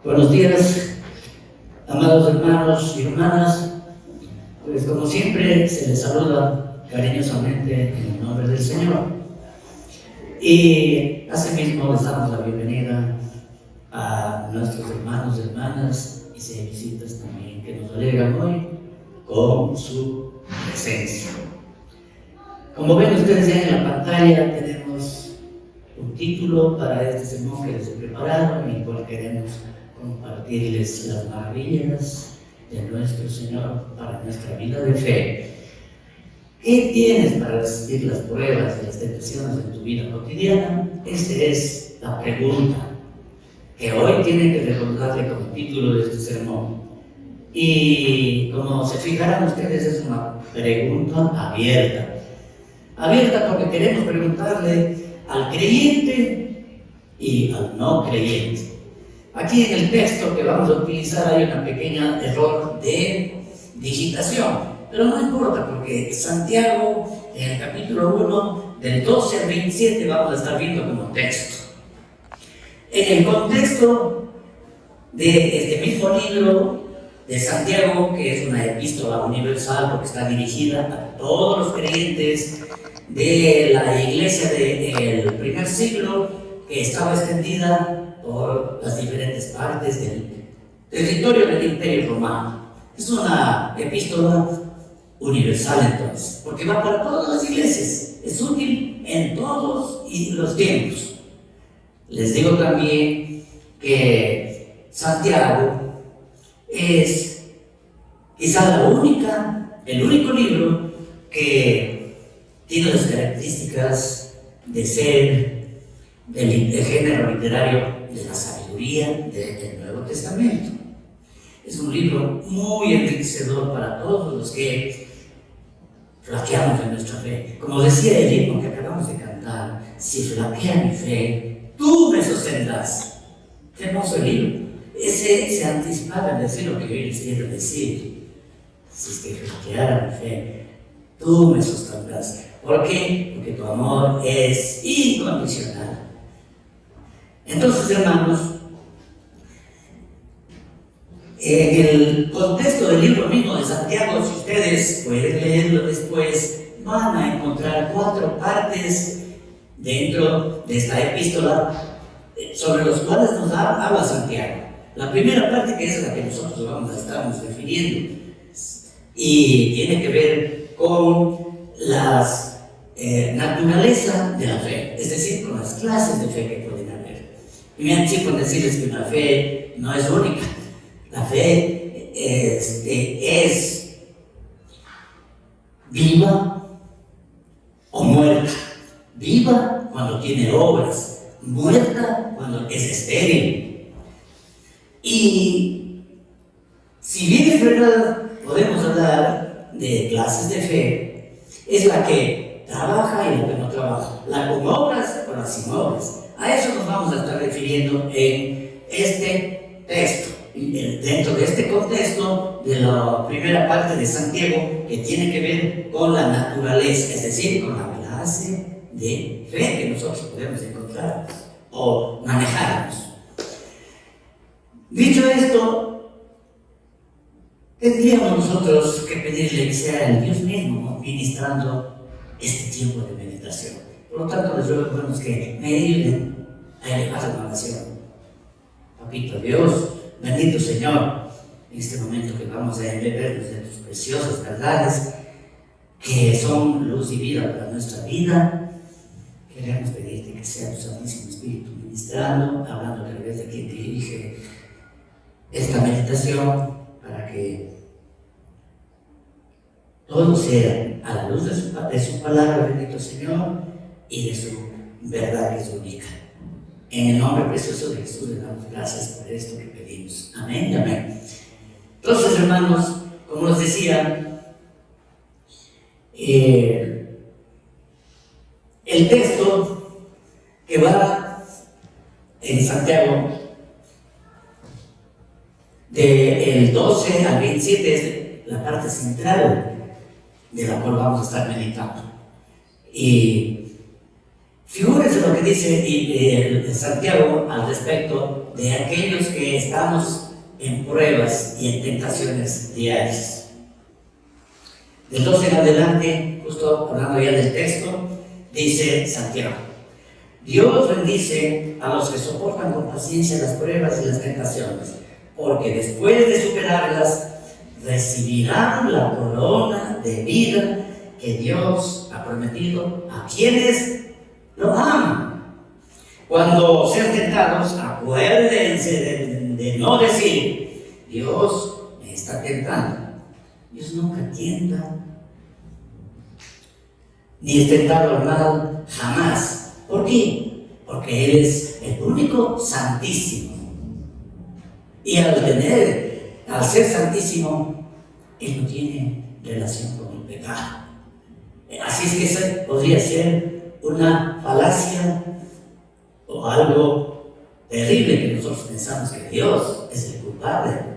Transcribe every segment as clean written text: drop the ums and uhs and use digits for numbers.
Buenos días, amados hermanos y hermanas. Pues como siempre se les saluda cariñosamente en el nombre del Señor. Y asimismo les damos la bienvenida a nuestros hermanos y hermanas y visitas también que nos alegan hoy con su presencia. Como ven ustedes ya en la pantalla, tenemos un título para este sermón que les he preparado, en el cual queremos compartirles las maravillas de nuestro Señor para nuestra vida de fe. ¿Qué tienes para resistir las pruebas y las tentaciones de tu vida cotidiana? Esa es la pregunta que hoy tienen que recordarle como título de este sermón. Y como se fijarán ustedes, es una pregunta abierta. Abierta porque queremos preguntarle al creyente y al no creyente. Aquí en el texto que vamos a utilizar hay una pequeña error de digitación, pero no importa porque Santiago en el capítulo 1 del 12 al 27 vamos a estar viendo como texto. En el contexto de este mismo libro de Santiago, que es una epístola universal porque está dirigida a todos los creyentes de la iglesia del primer siglo, que estaba extendida por las diferentes partes del territorio del Imperio Romano. Es una epístola universal entonces, porque va para todas las iglesias, es útil en todos los tiempos. Les digo también que Santiago es quizá el único libro que tiene las características de ser del género literario de la sabiduría del Nuevo Testamento. Es un libro muy enriquecedor para todos los que flaqueamos en nuestra fe. Como decía el himno que acabamos de cantar, si flaquea mi fe, tú me sostendrás. Qué hermoso el libro. Ese se anticipaba en decir lo que hoy les quiero decir. Si es que flaqueara mi fe, tú me sostendrás. ¿Por qué? Porque tu amor es incondicional. Entonces, hermanos, en el contexto del libro mismo de Santiago, si ustedes pueden leerlo después, van a encontrar 4 partes dentro de esta epístola sobre los cuales nos habla Santiago. La primera parte, que es la que nosotros vamos a estarnos refiriendo, y tiene que ver con las naturaleza de la fe, es decir, con las clases de fe que pueden haber. Y me anticipo en decirles que una fe no es única. La fe es viva o muerta. Viva cuando tiene obras, muerta cuando es estéril. Y si bien es verdad, podemos hablar de clases de fe, es la que trabaja y la que no trabaja, la con obras o la sin obras. A eso nos vamos a estar refiriendo en este texto, dentro de este contexto de la primera parte de Santiago, que tiene que ver con la naturaleza, es decir, con la clase de fe que nosotros podemos encontrar o manejarnos. Dicho esto, tendríamos nosotros que pedirle que sea el Dios mismo ministrando este tiempo de meditación. Por lo tanto, les ruego, hermanos, que me ayuden a elevar la oración. Papito Dios, bendito Señor, en este momento que vamos a embebernos de tus preciosas verdades, que son luz y vida para nuestra vida, queremos pedirte que sea tu Santísimo Espíritu ministrando, hablando a través de quien dirige esta meditación, para que todo sea a la luz de su palabra, bendito Señor, y de su verdad que es única. En el nombre precioso de Jesús le damos gracias por esto que pedimos. Amén y amén. Entonces, hermanos, como les decía, el texto que va en Santiago del 12 al 27 es la parte central de la cual vamos a estar meditando. Y Figúrense lo que dice Santiago al respecto de aquellos que estamos en pruebas y en tentaciones diarias. Del 12 en adelante, justo hablando ya del texto, dice Santiago: Dios bendice a los que soportan con paciencia las pruebas y las tentaciones, porque después de superarlas recibirán la corona de vida que Dios ha prometido a quienes lo aman. Cuando sean tentados, acuérdense de no decir: Dios me está tentando. Dios nunca tienta, ni es tentado al mal, jamás. ¿Por qué? Porque Él es el único santísimo. Y al ser santísimo, Él no tiene relación con el pecado. Así es que esa podría ser una falacia o algo terrible, que nosotros pensamos que Dios es el culpable.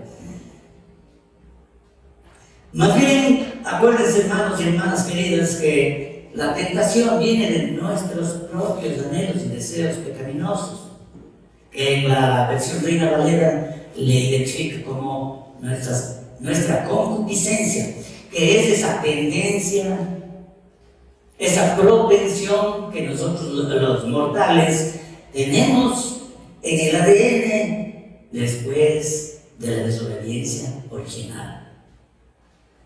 Más bien, acuérdense, hermanos y hermanas queridas, que la tentación viene de nuestros propios anhelos y deseos pecaminosos, que en la versión Reina Valera le identifica como nuestra concupiscencia, que es esa tendencia, esa propensión que nosotros los mortales tenemos en el ADN después de la desobediencia original.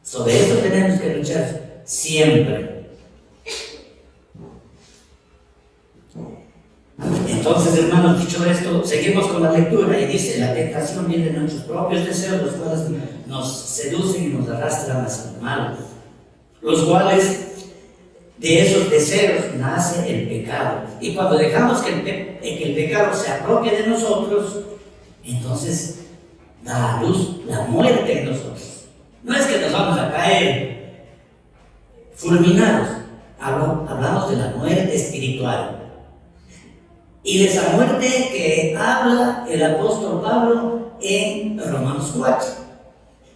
Sobre eso tenemos que luchar siempre. Entonces, hermanos, dicho esto, seguimos con la lectura y dice: la tentación viene de nuestros propios deseos, los cuales nos seducen y nos arrastran hacia el mal, los cuales de esos deseos nace el pecado. Y cuando dejamos que el pecado se apropie de nosotros, entonces da a luz la muerte en nosotros. No es que nos vamos a caer fulminados, hablamos de la muerte espiritual. Y de esa muerte que habla el apóstol Pablo en Romanos 4,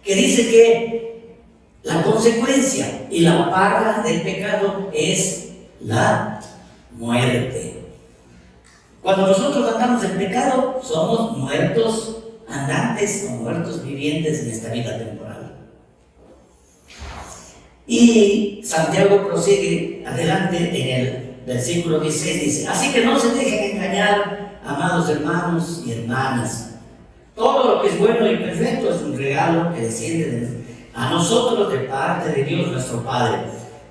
que dice que la consecuencia y la paga del pecado es la muerte. Cuando nosotros andamos en pecado, somos muertos andantes o muertos vivientes en esta vida temporal. Y Santiago prosigue adelante en el versículo 16, dice: así que no se dejen engañar, amados hermanos y hermanas. Todo lo que es bueno y perfecto es un regalo que desciende a nosotros de parte de Dios nuestro Padre,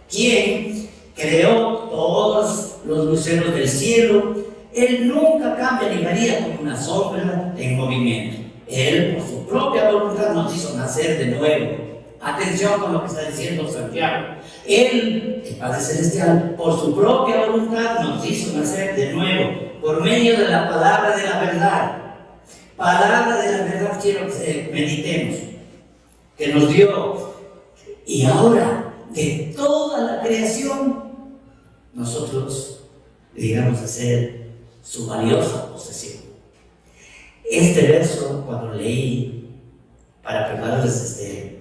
quien creó todos los luceros del cielo. Él nunca cambia ni varía como una sombra en movimiento. Él, por su propia voluntad, nos hizo nacer de nuevo. Atención con lo que está diciendo Santiago. Él, el Padre Celestial, por su propia voluntad nos hizo nacer de nuevo, por medio de la palabra de la verdad. Palabra de la verdad quiero que meditemos, que nos dio. Y ahora, de toda la creación, nosotros llegamos a ser su valiosa posesión. Este verso, cuando leí para prepararles este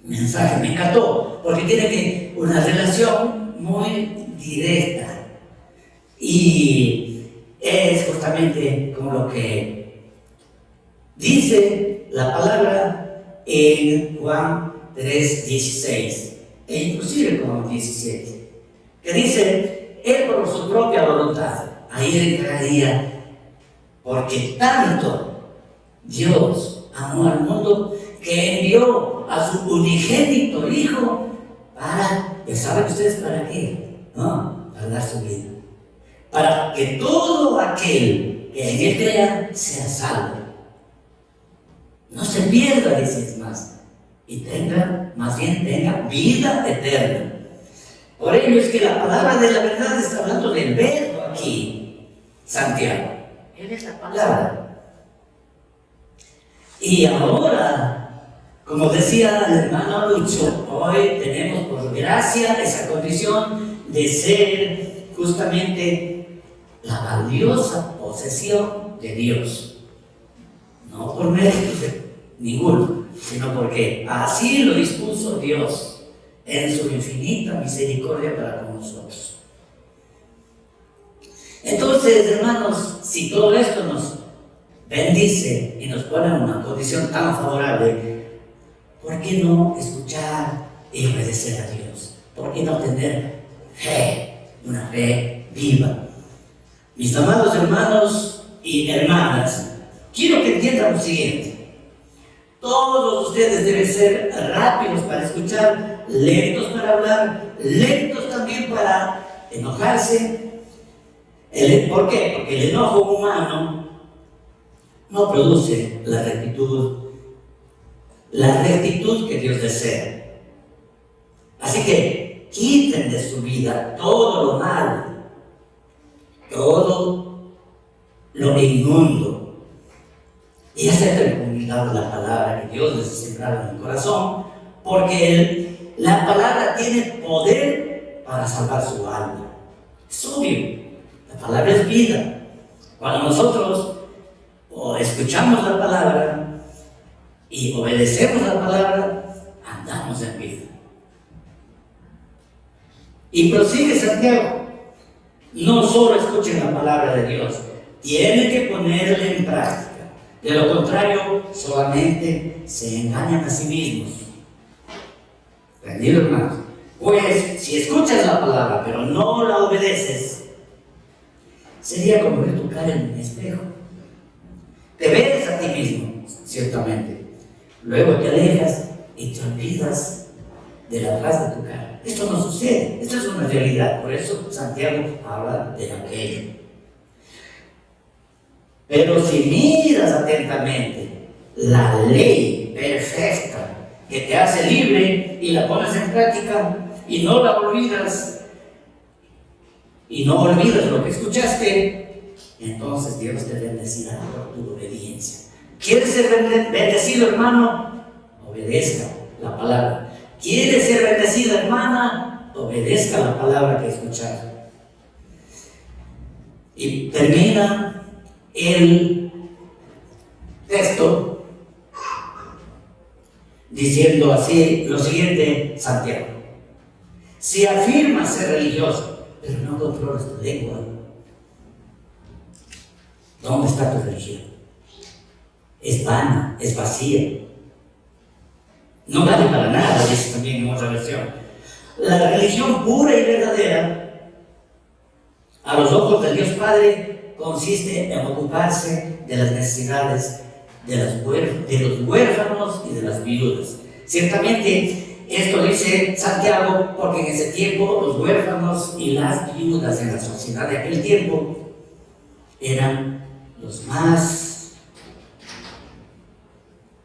mensaje, me encantó, porque tiene una relación muy directa y es justamente como lo que dice la palabra en Juan 3:16 e inclusive Juan 17, que dice: Él por su propia voluntad. Ahí entraría: porque tanto Dios amó al mundo que envió a su unigénito Hijo para, ¿saben ustedes para qué? ¿No? Para dar su vida, para que todo aquel que en Él crea sea salvo, no se pierda, dice más, y más bien tenga vida eterna. Por ello es que la palabra de la verdad está hablando del verbo aquí, Santiago. Él es la palabra. Y ahora, como decía el hermano Lucho, hoy tenemos por gracia esa condición de ser justamente la valiosa posesión de Dios. No por méritos de ninguno, sino porque así lo dispuso Dios en su infinita misericordia para con nosotros. Entonces, hermanos, si todo esto nos bendice y nos pone en una condición tan favorable, ¿por qué no escuchar y obedecer a Dios? ¿Por qué no tener fe, una fe viva? Mis amados hermanos y hermanas, quiero que entiendan lo siguiente. Todos ustedes deben ser rápidos para escuchar, lentos para hablar, lentos también para enojarse. ¿Por qué? Porque el enojo humano no produce la rectitud que Dios desea. Así que quiten de su vida todo lo malo, todo lo inmundo, y acepten con humildad la palabra que Dios les ha sembrado en el corazón, porque la palabra tiene poder para salvar su alma. Es obvio, la palabra es vida. Cuando nosotros escuchamos la palabra y obedecemos la palabra, andamos en vida. Y prosigue Santiago: no solo escuchen la palabra de Dios, tienen que ponerla en práctica. De lo contrario, solamente se engañan a sí mismos. ¿Entendido, hermanos? Pues, si escuchas la palabra, pero no la obedeces, sería como ver tu cara en un espejo. Te ves a ti mismo, ciertamente. Luego te alejas y te olvidas de la faz de tu cara. Esto no sucede, esto es una realidad. Por eso Santiago habla de aquello. Pero si miras atentamente la ley perfecta que te hace libre y la pones en práctica y no la olvidas, y no olvidas lo que escuchaste, entonces Dios te bendecirá por tu obediencia. ¿Quieres ser bendecido, hermano? Obedezca la palabra. ¿Quieres ser bendecida, hermana? Obedezca la palabra que escuchaste. Y termina el texto diciendo así lo siguiente, Santiago: si afirmas ser religioso, pero no controlas tu lengua, ¿dónde está tu religión? Es vana, es vacía, no vale para nada, dice también en otra versión. La religión pura y verdadera, a los ojos de Dios Padre, consiste en ocuparse de las necesidades de los huérfanos y de las viudas. Ciertamente, esto dice Santiago porque en ese tiempo los huérfanos y las viudas en la sociedad de aquel tiempo eran los más,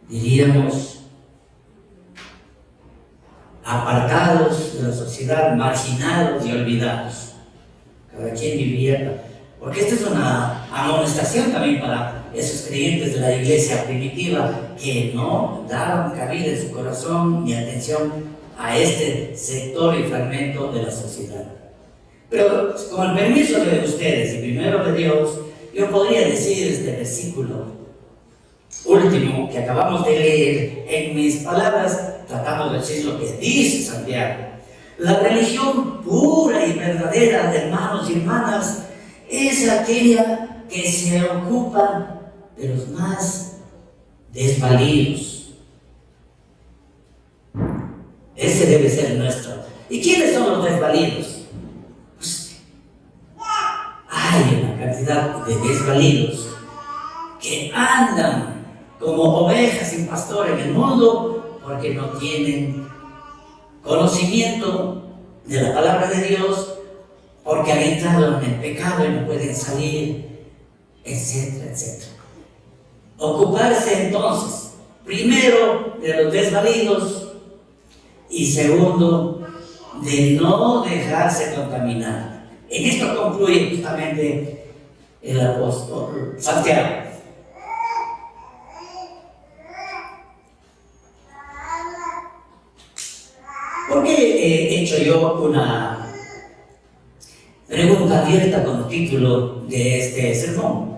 diríamos, apartados de la sociedad, marginados y olvidados. Cada quien vivía, porque esta es una amonestación también para esos creyentes de la iglesia primitiva que no daban cabida en su corazón ni atención a este sector y fragmento de la sociedad. Pero con el permiso de ustedes y primero de Dios, yo podría decir este versículo último que acabamos de leer en mis palabras, tratando de decir lo que dice Santiago. La religión pura y verdadera, de hermanos y hermanas, es aquella que se ocupa de los más desvalidos. Ese debe ser nuestro. ¿Y quiénes son los desvalidos? Pues, hay una cantidad de desvalidos que andan como ovejas sin pastor en el mundo porque no tienen conocimiento de la palabra de Dios, porque han entrado en el pecado y no pueden salir, etcétera, etcétera. Ocuparse entonces, primero, de los desvalidos y segundo, de no dejarse contaminar. En esto concluye justamente el apóstol Santiago. ¿Por qué he hecho yo una pregunta abierta con el título de este sermón?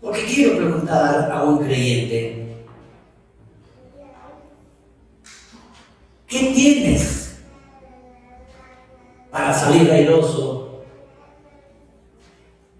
Porque quiero preguntar a un creyente: ¿qué tienes para salir airoso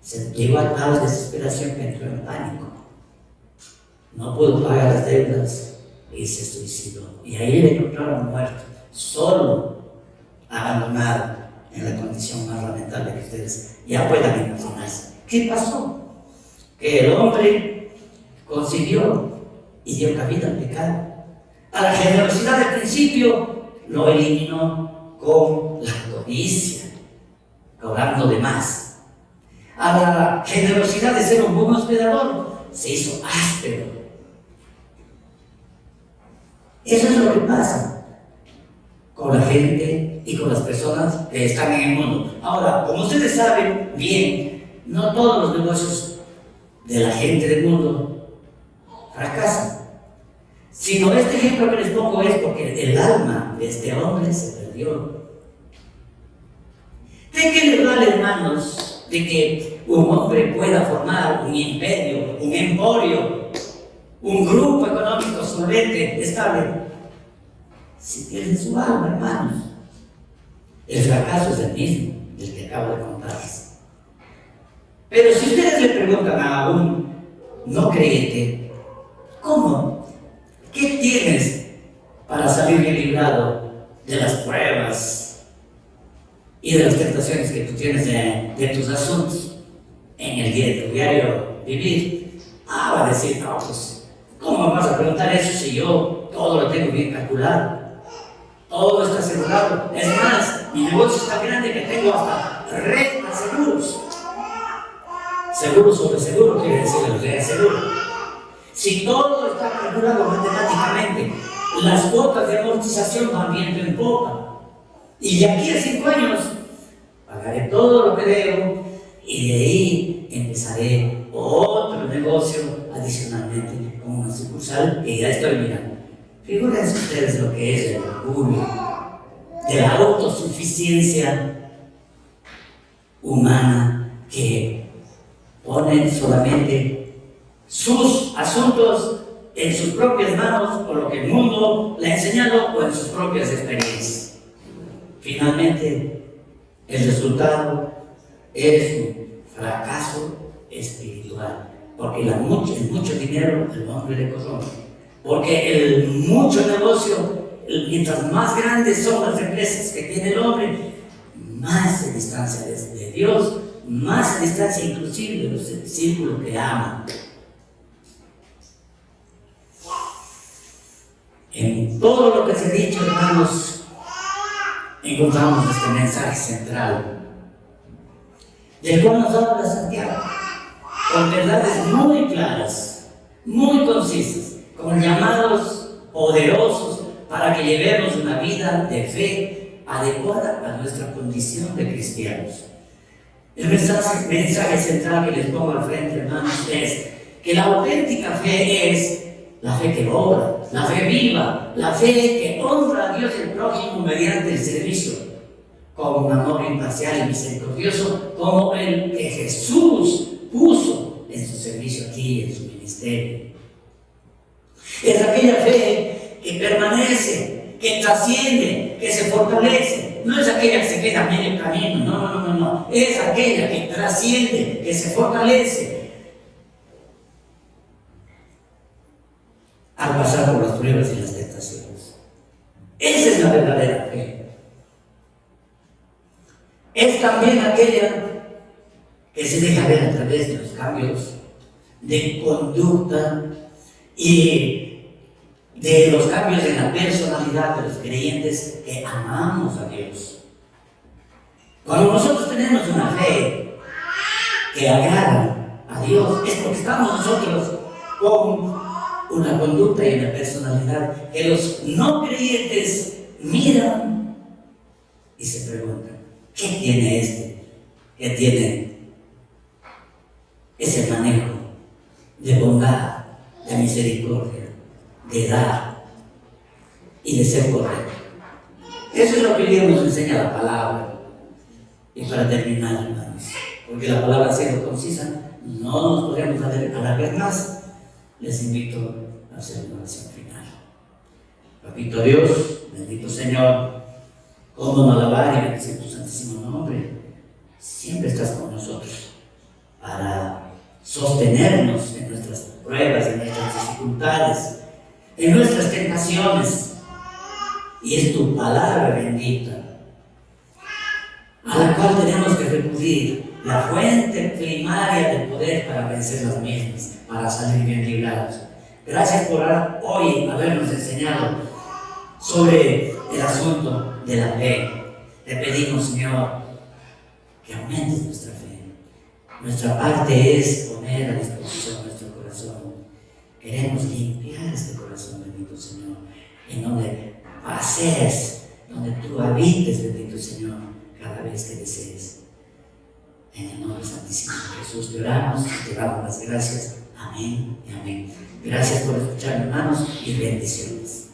Se llegó a tal desesperación que entró en pánico. No pudo pagar las deudas y se suicidó. Y ahí le encontraron muerto, solo, abandonado, en la condición más lamentable que ustedes ya puedan imaginarse. ¿Qué pasó? Que el hombre consiguió y dio cabida al pecado. A la generosidad del principio lo eliminó con la codicia, cobrando de más. A la generosidad de ser un buen hospedador se hizo áspero. Eso es lo que pasa con la gente y con las personas que están en el mundo. Ahora, como ustedes saben bien, no todos los negocios de la gente del mundo fracasan. Sino este ejemplo que les pongo es porque el alma de este hombre se perdió. ¿De qué le vale, hermanos, de que un hombre pueda formar un imperio, un emporio, un grupo económico solvente, estable, si pierde su alma, hermanos? El fracaso es el mismo del que acabo de contarles. Pero si ustedes le preguntan a un no creyente, ¿cómo? ¿Qué tienes para salir bien librado de las pruebas y de las tentaciones que tú tienes de tus asuntos en el diario vivir? Va a decir, no, pues, ¿cómo me vas a preguntar eso si yo todo lo tengo bien calculado? Todo está asegurado. Es más, mi negocio es tan grande que tengo hasta red de seguros. Seguro sobre seguro quiere decir el red de seguro. Si todo está calculado matemáticamente, las cuotas de amortización van viento en popa. Y de aquí a 5 años pagaré todo lo que debo y de ahí empezaré otro negocio adicionalmente como una sucursal que ya estoy mirando. Figúrense ustedes lo que es el orgullo de la autosuficiencia humana que pone solamente sus asuntos en sus propias manos por lo que el mundo le ha enseñado o en sus propias experiencias. Finalmente, el resultado es un fracaso espiritual, porque el mucho dinero el hombre le corrompe, porque el mucho negocio, mientras más grandes son las empresas que tiene el hombre, más se distancia de Dios, más se distancia inclusive de los círculos que aman. En todo lo que se ha dicho, hermanos, encontramos este mensaje central, del cual nos habla Santiago, con verdades muy claras, muy concisas, con llamados poderosos para que llevemos una vida de fe adecuada a nuestra condición de cristianos. El mensaje central que les pongo al frente, hermanos, es que la auténtica fe es la fe que obra, la fe viva, la fe que honra a Dios y al prójimo mediante el servicio, con un amor imparcial y misericordioso, como el que Jesús puso en su servicio aquí, en su ministerio. Es aquella fe que permanece, que trasciende, que se fortalece. No es aquella que se queda a medio camino, no. Es aquella que trasciende, que se fortalece al pasar por las pruebas y las tentaciones. Esa es la verdadera fe. Es también aquella que se deja ver a través de los cambios de conducta y de los cambios en la personalidad de los creyentes que amamos a Dios. Cuando nosotros tenemos una fe que agrada a Dios, es porque estamos nosotros con una conducta y una personalidad que los no creyentes miran y se preguntan, ¿qué tiene este? ¿Qué tiene ese manejo de bondad, de misericordia, de dar y de ser correcto? Eso es lo que Dios nos enseña la palabra. Y para terminar, hermanos, porque la palabra siendo concisa, no nos podemos alargar más. Les invito a hacer una oración final. Papito Dios, bendito Señor, cómo no alabar y bendecir tu santísimo nombre. Siempre estás con nosotros. para sostenernos en nuestras pruebas, en nuestras dificultades, en nuestras tentaciones. Y es tu palabra bendita, a la cual tenemos que recurrir, la fuente primaria del poder para vencer las mismas, para salir bien librados. Gracias por hoy habernos enseñado sobre el asunto de la fe. Te pedimos, Señor, que aumentes nuestra fe. Nuestra parte es poner a disposición nuestro corazón. Queremos limpiar este corazón, bendito Señor, en donde pases, donde tú habites, bendito Señor, cada vez que desees. En el nombre santísimo de Jesús te oramos y te damos las gracias. Amén y amén. Gracias por escuchar, hermanos, y bendiciones.